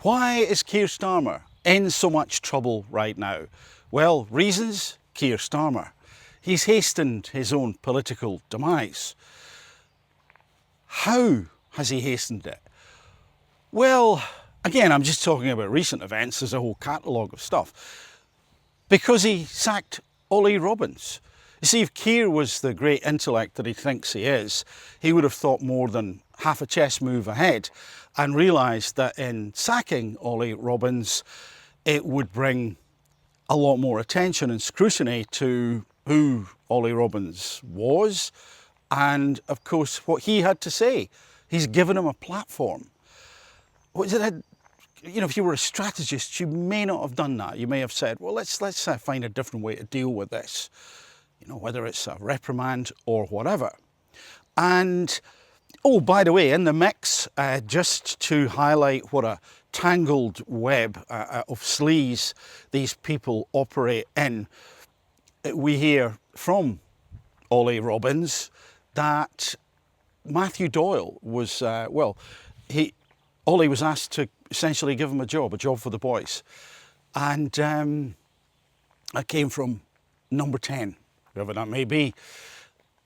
Why is Keir Starmer in so much trouble right now? Well, reasons: Keir Starmer. He's hastened his own political demise. How has he hastened it? Well, again, I'm just talking about recent events. There's a whole catalogue of stuff. Because he sacked Olly Robbins. You see, if Keir was the great intellect that he thinks he is, he would have thought more than half a chess move ahead and realised that in sacking Olly Robbins, it would bring a lot more attention and scrutiny to who Olly Robbins was and, of course, what he had to say. He's given him a platform. If you were a strategist, you may not have done that. You may have said, well, let's find a different way to deal with this. Whether it's a reprimand or whatever. And, oh, by the way, in the mix, just to highlight what a tangled web of sleaze these people operate in, we hear from Olly Robbins that Matthew Doyle was, Olly was asked to essentially give him a job for the boys. And I came from number 10. Whoever that may be.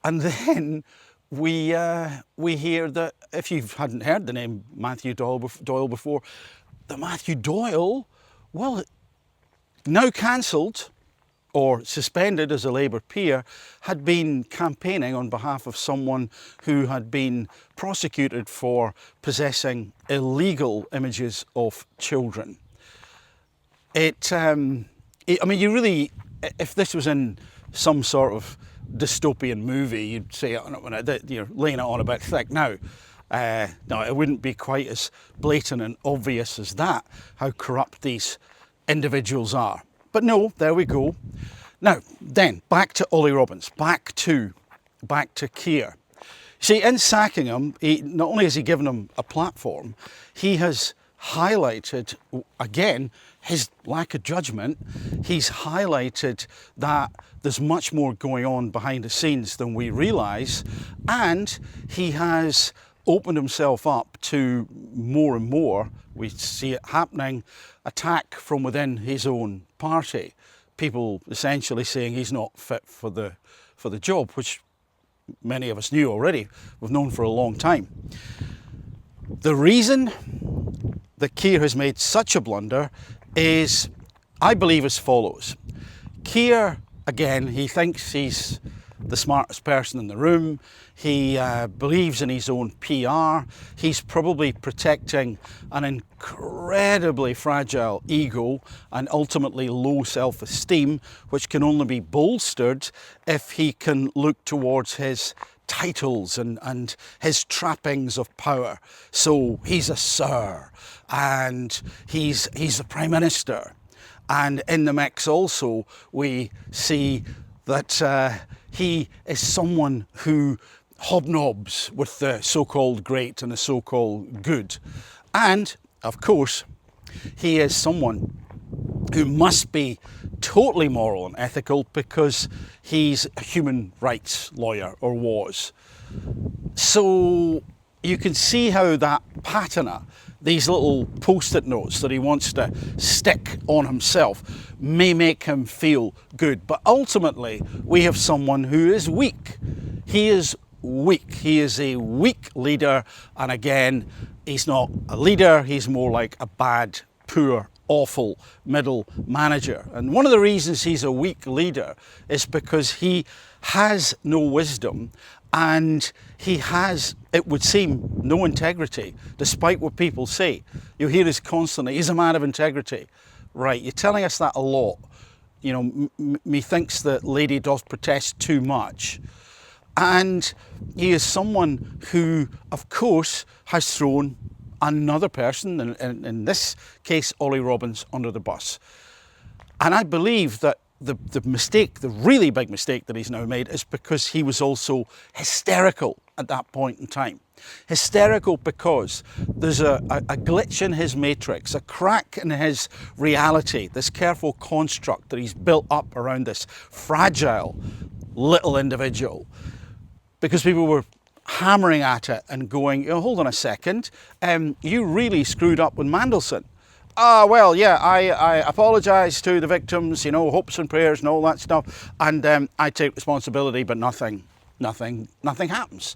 And then we hear that, if you hadn't heard the name Matthew Doyle before, that Matthew Doyle, well, now cancelled or suspended as a Labour peer, had been campaigning on behalf of someone who had been prosecuted for possessing illegal images of children. You really, if this was in some sort of dystopian movie, you'd say, you're laying it on a bit thick. Now, no, it wouldn't be quite as blatant and obvious as that, how corrupt these individuals are. But no, there we go. Now, then, back to Olly Robbins, back to Keir. See, in sacking him, not only has he given him a platform, he has highlighted, again, his lack of judgment. He's highlighted that there's much more going on behind the scenes than we realise, and he has opened himself up to more and more, we see it happening, attack from within his own party. People essentially saying he's not fit for the job, which many of us knew already, we've known for a long time. The reason that Keir has made such a blunder is, I believe, as follows. Keir, again, he thinks he's the smartest person in the room. He believes in his own PR. He's probably protecting an incredibly fragile ego and ultimately low self-esteem, which can only be bolstered if he can look towards his titles and his trappings of power. So he's a Sir, and he's the Prime Minister. And in the mix also, we see that he is someone who hobnobs with the so-called great and the so-called good. And, of course, he is someone who must be totally moral and ethical because he's a human rights lawyer, or was. So you can see how that patina, these little post-it notes that he wants to stick on himself, may make him feel good. But ultimately, we have someone who is weak. He is weak. He is a weak leader. And again, he's not a leader. He's more like a bad, poor, awful middle manager. And one of the reasons he's a weak leader is because he has no wisdom, and he has, it would seem, no integrity, despite what people say. You hear this constantly, he's a man of integrity. Right, you're telling us that a lot. Methinks that lady doth protest too much. And he is someone who, of course, has thrown another person, in this case, Olly Robbins, under the bus. And I believe that the mistake, the really big mistake that he's now made, is because he was also hysterical at that point in time. Hysterical because there's a glitch in his matrix, a crack in his reality, this careful construct that he's built up around this fragile little individual. Because people were hammering at it and going, hold on a second, you really screwed up with Mandelson. well, yeah, I apologise to the victims, you know, hopes and prayers and all that stuff, and I take responsibility, but nothing happens.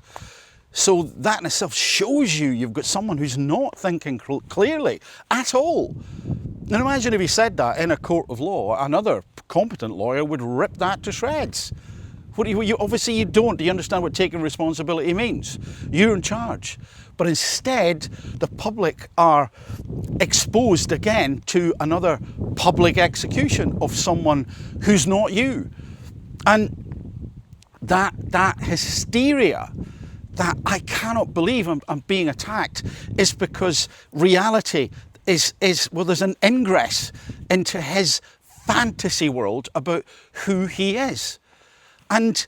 So that in itself shows you've got someone who's not thinking clearly at all. And imagine if he said that in a court of law, another competent lawyer would rip that to shreds. Obviously you don't. Do you understand what taking responsibility means? You're in charge. But instead, the public are exposed again to another public execution of someone who's not you. And that hysteria, that I cannot believe I'm being attacked, is because reality is well, there's an ingress into his fantasy world about who he is. And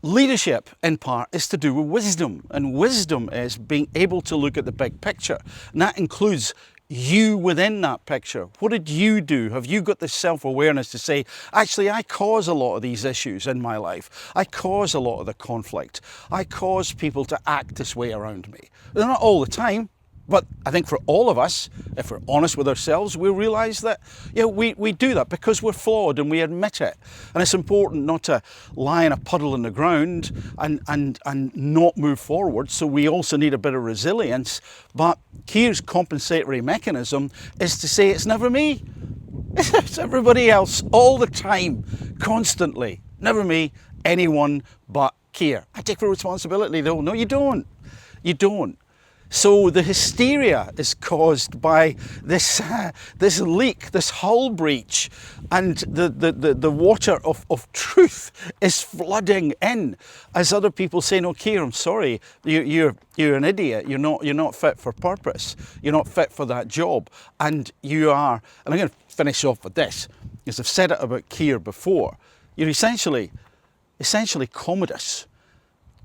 leadership, in part, is to do with wisdom. And wisdom is being able to look at the big picture. And that includes you within that picture. What did you do? Have you got the self-awareness to say, actually, I cause a lot of these issues in my life. I cause a lot of the conflict. I cause people to act this way around me. They're not all the time. But I think for all of us, if we're honest with ourselves, we realise that we do that because we're flawed and we admit it. And it's important not to lie in a puddle in the ground and not move forward. So we also need a bit of resilience. But Keir's compensatory mechanism is to say it's never me. It's everybody else all the time, constantly. Never me, anyone but Keir. I take full responsibility though. No, you don't. You don't. So the hysteria is caused by this leak, this hull breach, and the water of truth is flooding in as other people say, no, Keir, I'm sorry, you're an idiot, you're not fit for purpose, you're not fit for that job, and you are, and I'm going to finish off with this, because I've said it about Keir before, you're essentially Commodus.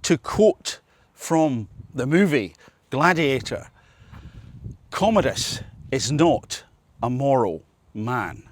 To quote from the movie Gladiator, Commodus is not a moral man.